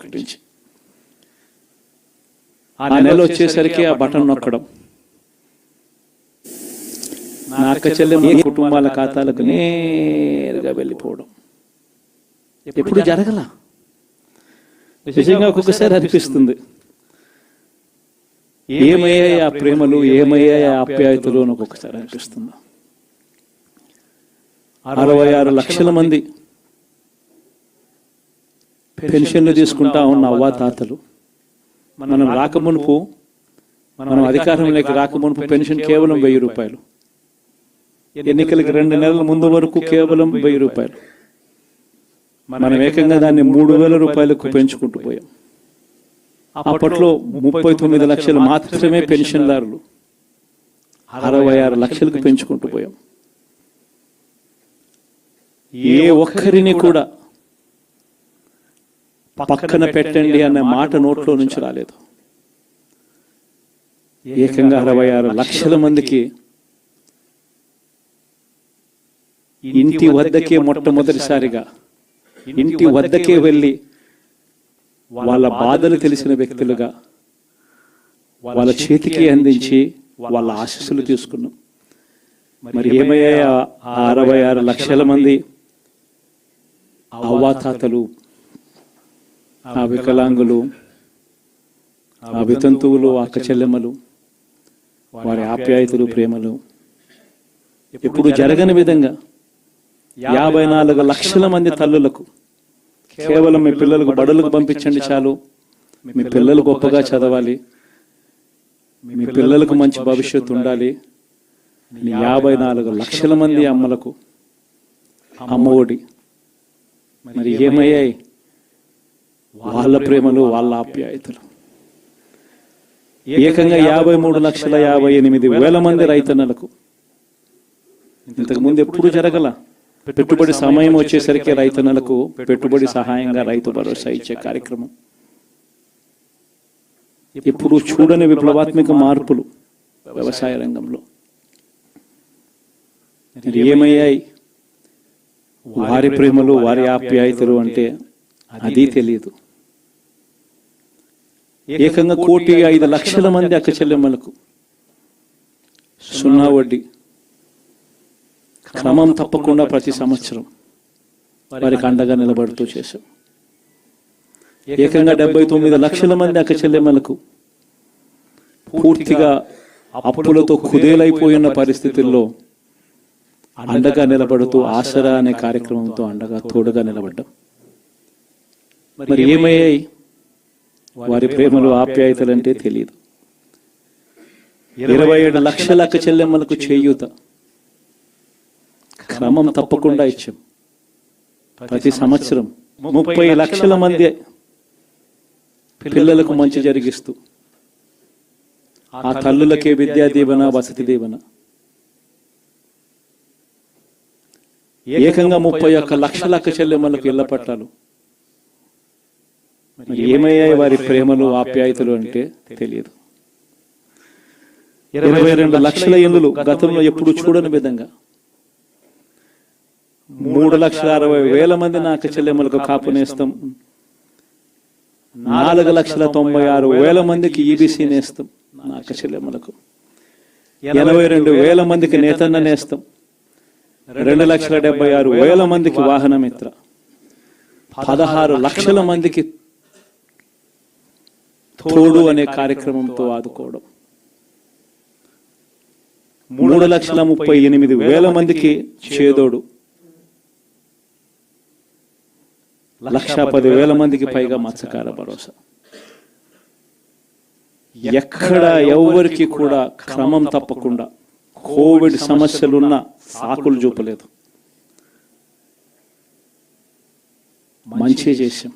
ప్రకటించి ఆ నెల వచ్చేసరికి ఆ బటన్ నొక్కడం, నా అక్క చెల్లెమ్మ కుటుంబాల ఖాతాలకు నేరుగా వెళ్ళిపోవడం ఎప్పుడు జరగల. నిజంగా ఒక్కొక్కసారి అనిపిస్తుంది, ఏమయ్యాయి ఆ ప్రేమలు, ఏమయ్యాయి ఆ ఆప్యాయతలు అని ఒక్కొక్కసారి అనిపిస్తుంది. 66 లక్షల మంది పెన్షన్లు తీసుకుంటా ఉన్న అవ్వాతాతలు, మనం రాకమునుపు, మనం అధికారంలోకి రాకమునుపు పెన్షన్ కేవలం 1000 రూపాయలు, ఎన్నికలకి 2 నెలల ముందు వరకు కేవలం 1000 రూపాయలు. మనం ఏకంగా దాన్ని 3000 రూపాయలకు పెంచుకుంటూ పోయాం. అప్పట్లో 39 లక్షలు మాత్రమే పెన్షన్దారులు, 66 లక్షలకు పెంచుకుంటూ పోయాం. ఏ ఒక్కరిని కూడా పక్కన పెట్టండి అన్న మాట నోట్లో నుంచి రాలేదు. ఏకంగా 66 లక్షల మందికి ఇంటి వద్దకే, మొట్టమొదటిసారిగా ఇంటి వద్దకే వెళ్ళి వాళ్ళ బాధలు తెలిసిన వ్యక్తులుగా వాళ్ళ చేతికి అందించి వాళ్ళ ఆశీస్సులు తీసుకున్నాం. మరి ఏమయ్యా 66 లక్షల మంది అవ్వాతాతలు, ఆ వికలాంగులు, ఆ వితంతువులు, అక్క చెల్లెమ్మలు, వారి ఆప్యాయతలు, ప్రేమలు ఎప్పుడు జరగని విధంగా 54 లక్షల మంది తల్లులకు కేవలం మీ పిల్లలకు బడులకు పంపించండి చాలు, మీ పిల్లలు గొప్పగా చదవాలి, మీ పిల్లలకు మంచి భవిష్యత్తు ఉండాలి, 54 లక్షల మంది అమ్మలకు అమ్మఒడి. మరి ఏమయ్యాయి వాళ్ళ ప్రేమలు, వాళ్ళ ఆప్యాయతలు? ఏకంగా 53,58,000 మంది రైతన్నలకు, ఇంతకుముందు ఎప్పుడు జరగల. పెట్టుబడి సమయం వచ్చేసరికి రైతన్నలకు పెట్టుబడి సహాయంగా రైతు భరోసా ఇచ్చే కార్యక్రమం. ఇప్పుడు చూడని విప్లవాత్మక మార్పులు వ్యవసాయ రంగంలో. ఏమయ్యాయి వారి ప్రేమలు, వారి ఆప్యాయతలు అంటే అది తెలియదు. ఏకంగా 1,05,00,000 మంది అక్క చెల్లెమ్మలకు 0 వడ్డీ క్రమం తప్పకుండా ప్రతి సంవత్సరం వారికి అండగా నిలబడుతూ చేశాం. ఏకంగా 79 లక్షల మంది అక్క చెల్లెమ్మలకు పూర్తిగా అప్పులతో కుదేలైపోయిన పరిస్థితుల్లో అండగా నిలబడుతూ ఆసరా అనే కార్యక్రమంతో అండగా తోడుగా నిలబడ్డాం. మరి ఏమయ్యాయి వారి ప్రేమలు, ఆప్యాయతలు అంటే తెలియదు. 27 లక్షల అక్క చెల్లెమ్మలకు చేయూత క్రమం తప్పకుండా ఇచ్చాం. ప్రతి సంవత్సరం 30 లక్షల మంది పిల్లలకు మంచి జరిగిస్తూ ఆ తల్లులకే విద్యా దీవెన, వసతి దీవెన. ఏకంగా 31 లక్షల అక్క చెల్లెమ్మలకు ఇళ్ల పట్టాలు. ఏమయ్యాయి వారి ప్రేమలు, ఆప్యాయతలు అంటే తెలియదు. 22 లక్షల ఇళ్ళు గతంలో ఎప్పుడు చూడని విధంగా 3,60,000 మంది నా అక్క చెల్లెమ్మలకు కాపు నేస్తం, 4,96,000 మందికి ఈబీసీ నేస్తం నా అక్క చెల్లెమ్మలకు, 82,000 మందికి నేతన్న నేస్తం, 2,76,000 మందికి వాహన మిత్ర, 16 లక్షల మందికి తోడు అనే కార్యక్రమంతో ఆదుకోవడం, 3,38,000 మందికి చేదోడు, 1,10,000 మందికి పైగా మత్స్యకార భరోసా. ఎక్కడ ఎవరికి కూడా క్రమం తప్పకుండా కోవిడ్ సమస్యలున్న సాకులు చూపలేదు. మంచి చేశాం.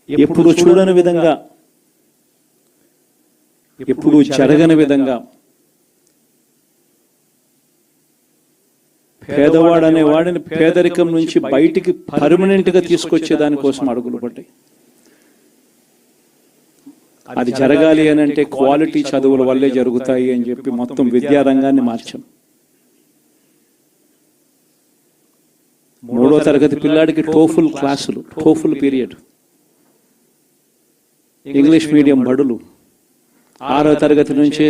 ఎప్పుడు చూడని విధంగా, ఎప్పుడు జరగని విధంగా పేదవాడు అనే వాడిని పేదరికం నుంచి బయటికి పర్మనెంట్ గా తీసుకొచ్చే దానికోసం అడుగులు పడ్డాయి. అది జరగాలి అని అంటే క్వాలిటీ చదువుల వల్లే జరుగుతాయి అని చెప్పి మొత్తం విద్యారంగాన్ని మార్చాం. 3వ తరగతి పిల్లాడికి టోఫుల్ క్లాసులు, టోఫుల్ పీరియడ్ ఇంగ్లీష్ మీడియం బడులు 6వ తరగతి నుంచే